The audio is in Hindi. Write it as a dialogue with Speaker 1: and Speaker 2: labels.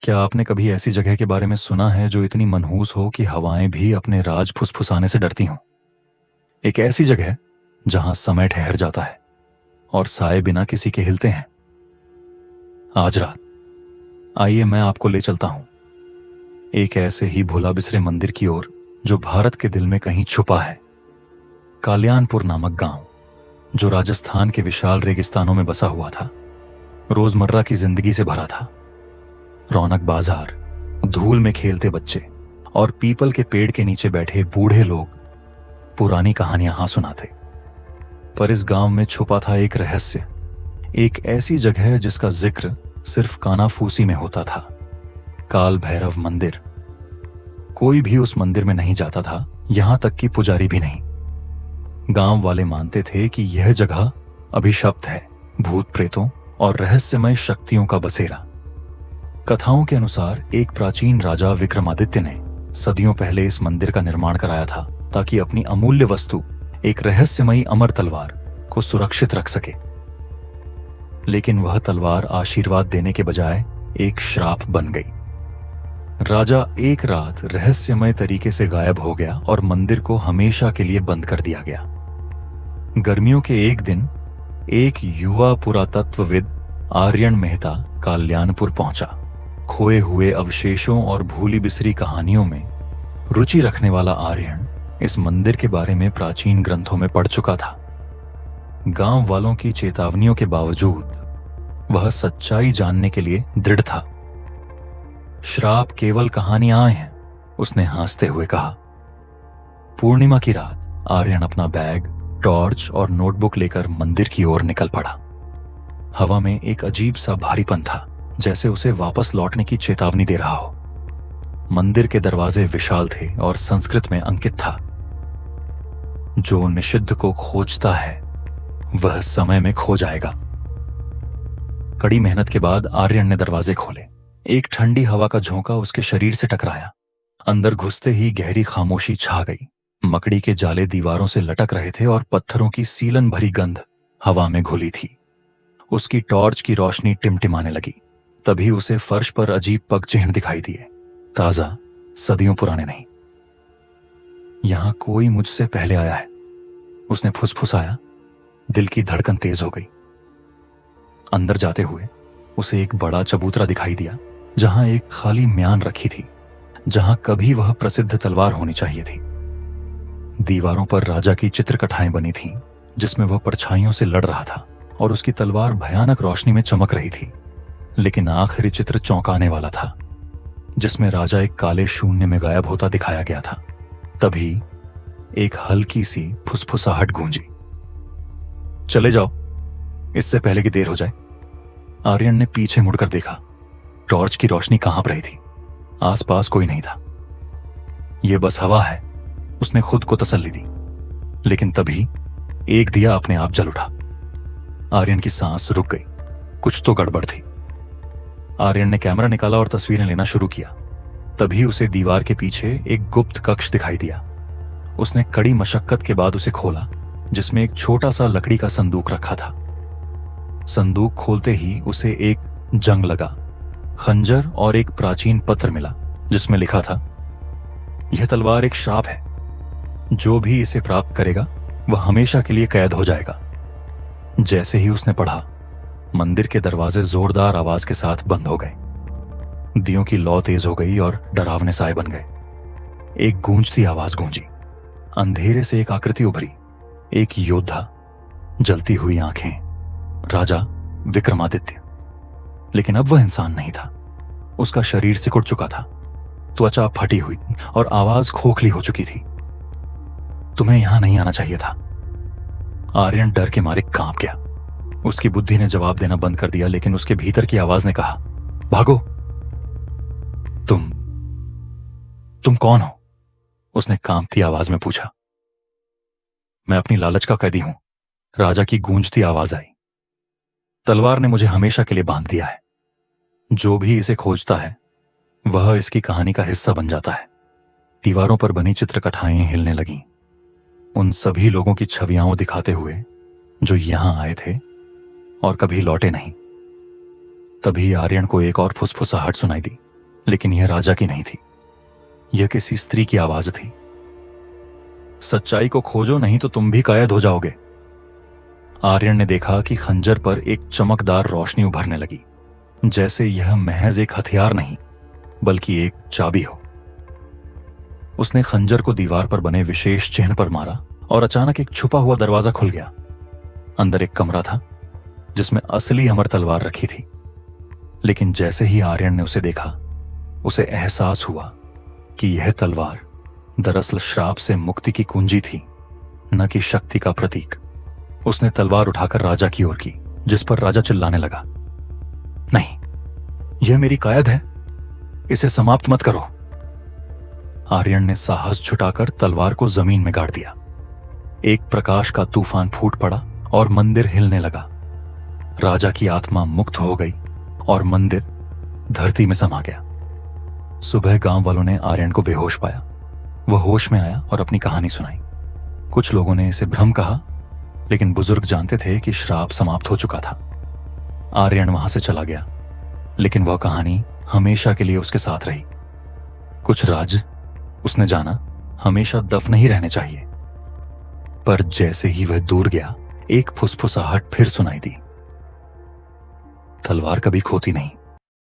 Speaker 1: क्या आपने कभी ऐसी जगह के बारे में सुना है जो इतनी मनहूस हो कि हवाएं भी अपने राज फुसफुसाने से डरती हों? एक ऐसी जगह जहां समय ठहर जाता है और साए बिना किसी के हिलते हैं। आज रात आइए मैं आपको ले चलता हूं एक ऐसे ही भुला बिसरे मंदिर की ओर जो भारत के दिल में कहीं छुपा है। काल्यानपुर नामक गांव जो राजस्थान के विशाल रेगिस्तानों में बसा हुआ था, रोजमर्रा की जिंदगी से भरा था। रौनक बाजार, धूल में खेलते बच्चे और पीपल के पेड़ के नीचे बैठे बूढ़े लोग पुरानी कहानियां हाँ सुनाते। पर इस गांव में छुपा था एक रहस्य, एक ऐसी जगह जिसका जिक्र सिर्फ कानाफूसी में होता था। काल भैरव मंदिर। कोई भी उस मंदिर में नहीं जाता था, यहां तक कि पुजारी भी नहीं। गांव वाले मानते थे कि यह जगह अभिशप्त है, भूत प्रेतों और रहस्यमय शक्तियों का बसेरा। कथाओं के अनुसार एक प्राचीन राजा विक्रमादित्य ने सदियों पहले इस मंदिर का निर्माण कराया था ताकि अपनी अमूल्य वस्तु, एक रहस्यमयी अमर तलवार को सुरक्षित रख सके। लेकिन वह तलवार आशीर्वाद देने के बजाय एक श्राप बन गई। राजा एक रात रहस्यमय तरीके से गायब हो गया और मंदिर को हमेशा के लिए बंद कर दिया गया। गर्मियों के एक दिन एक युवा पुरातत्वविद आर्यन मेहता काल्यानपुर पहुंचा। खोए हुए अवशेषों और भूली बिसरी कहानियों में रुचि रखने वाला आर्यन इस मंदिर के बारे में प्राचीन ग्रंथों में पढ़ चुका था। गांव वालों की चेतावनियों के बावजूद वह सच्चाई जानने के लिए दृढ़ था। श्राप केवल कहानियां हैं, उसने हंसते हुए कहा। पूर्णिमा की रात आर्यन अपना बैग, टॉर्च और नोटबुक लेकर मंदिर की ओर निकल पड़ा। हवा में एक अजीब सा भारीपन था, जैसे उसे वापस लौटने की चेतावनी दे रहा हो। मंदिर के दरवाजे विशाल थे और संस्कृत में अंकित था, जो निषिद्ध को खोजता है वह समय में खो जाएगा। कड़ी मेहनत के बाद आर्यन ने दरवाजे खोले। एक ठंडी हवा का झोंका उसके शरीर से टकराया। अंदर घुसते ही गहरी खामोशी छा गई। मकड़ी के जाले दीवारों से लटक रहे थे और पत्थरों की सीलन भरी गंध हवा में घुली थी। उसकी टॉर्च की रोशनी टिमटिमाने लगी। तभी उसे फर्श पर अजीब पग चिन्ह दिखाई दिए, ताजा, सदियों पुराने नहीं। यहां कोई मुझसे पहले आया है, उसने फुसफुसाया। दिल की धड़कन तेज हो गई। अंदर जाते हुए उसे एक बड़ा चबूतरा दिखाई दिया, जहां एक खाली म्यान रखी थी, जहां कभी वह प्रसिद्ध तलवार होनी चाहिए थी। दीवारों पर राजा की चित्रकथाएं बनी थीं, जिसमें वह परछाइयों से लड़ रहा था और उसकी तलवार भयानक रोशनी में चमक रही थी। लेकिन आखिरी चित्र चौंकाने वाला था, जिसमें राजा एक काले शून्य में गायब होता दिखाया गया था। तभी एक हल्की सी फुसफुसाहट गूंजी, चले जाओ, इससे पहले कि देर हो जाए। आर्यन ने पीछे मुड़कर देखा। टॉर्च की रोशनी कांप रही थी। आसपास कोई नहीं था। यह बस हवा है, उसने खुद को तसल्ली दी। लेकिन तभी एक दिया अपने आप जल उठा। आर्यन की सांस रुक गई। कुछ तो गड़बड़ थी। आर्यन ने कैमरा निकाला और तस्वीरें लेना शुरू किया। तभी उसे दीवार के पीछे एक गुप्त कक्ष दिखाई दिया। उसने कड़ी मशक्कत के बाद उसे खोला, जिसमें एक छोटा सा लकड़ी का संदूक रखा था। संदूक खोलते ही उसे एक जंग लगा, खंजर और एक प्राचीन पत्र मिला, जिसमें लिखा था, यह तलवार एक श्राप है। जो भी इसे प्राप्त करेगा वह हमेशा के लिए कैद हो जाएगा। जैसे ही उसने पढ़ा, मंदिर के दरवाजे जोरदार आवाज के साथ बंद हो गए। दियों की लौ तेज हो गई और डरावने साए बन गए। एक गूंजती आवाज गूंजी। अंधेरे से एक आकृति उभरी, एक योद्धा, जलती हुई आंखें, राजा विक्रमादित्य। लेकिन अब वह इंसान नहीं था। उसका शरीर सिकुड़ चुका था, त्वचा फटी हुई और आवाज खोखली हो चुकी थी। तुम्हें यहां नहीं आना चाहिए था। आर्यन डर के मारे कांप गया। उसकी बुद्धि ने जवाब देना बंद कर दिया, लेकिन उसके भीतर की आवाज ने कहा, भागो। तुम कौन हो? उसने कांपती आवाज में पूछा। मैं अपनी लालच का कैदी हूं, राजा की गूंजती आवाज आई। तलवार ने मुझे हमेशा के लिए बांध दिया है। जो भी इसे खोजता है वह इसकी कहानी का हिस्सा बन जाता है। दीवारों पर बनी चित्रकथाएं हिलने लगीं, उन सभी लोगों की छवियां दिखाते हुए जो यहां आए थे और कभी लौटे नहीं। तभी आर्यन को एक और फुसफुसाहट सुनाई दी। लेकिन यह राजा की नहीं थी, यह किसी स्त्री की आवाज थी। सच्चाई को खोजो, नहीं तो तुम भी कैद हो जाओगे। आर्यन ने देखा कि खंजर पर एक चमकदार रोशनी उभरने लगी, जैसे यह महज एक हथियार नहीं बल्कि एक चाबी हो। उसने खंजर को दीवार पर बने विशेष चिन्ह पर मारा और अचानक एक छुपा हुआ दरवाजा खुल गया। अंदर एक कमरा था जिसमें असली अमर तलवार रखी थी। लेकिन जैसे ही आर्यन ने उसे देखा, उसे एहसास हुआ कि यह तलवार दरअसल श्राप से मुक्ति की कुंजी थी, न कि शक्ति का प्रतीक। उसने तलवार उठाकर राजा की ओर की, जिस पर राजा चिल्लाने लगा, नहीं, यह मेरी कैद है, इसे समाप्त मत करो। आर्यन ने साहस जुटाकर तलवार को जमीन में गाड़ दिया। एक प्रकाश का तूफान फूट पड़ा और मंदिर हिलने लगा। राजा की आत्मा मुक्त हो गई और मंदिर धरती में समा गया। सुबह गांव वालों ने आर्यन को बेहोश पाया। वह होश में आया और अपनी कहानी सुनाई। कुछ लोगों ने इसे भ्रम कहा, लेकिन बुजुर्ग जानते थे कि श्राप समाप्त हो चुका था। आर्यन वहां से चला गया, लेकिन वह कहानी हमेशा के लिए उसके साथ रही। कुछ राज, उसने जाना, हमेशा दफन ही रहने चाहिए। पर जैसे ही वह दूर गया, एक फुसफुसाहट फिर सुनाई दी, तलवार कभी खोती नहीं।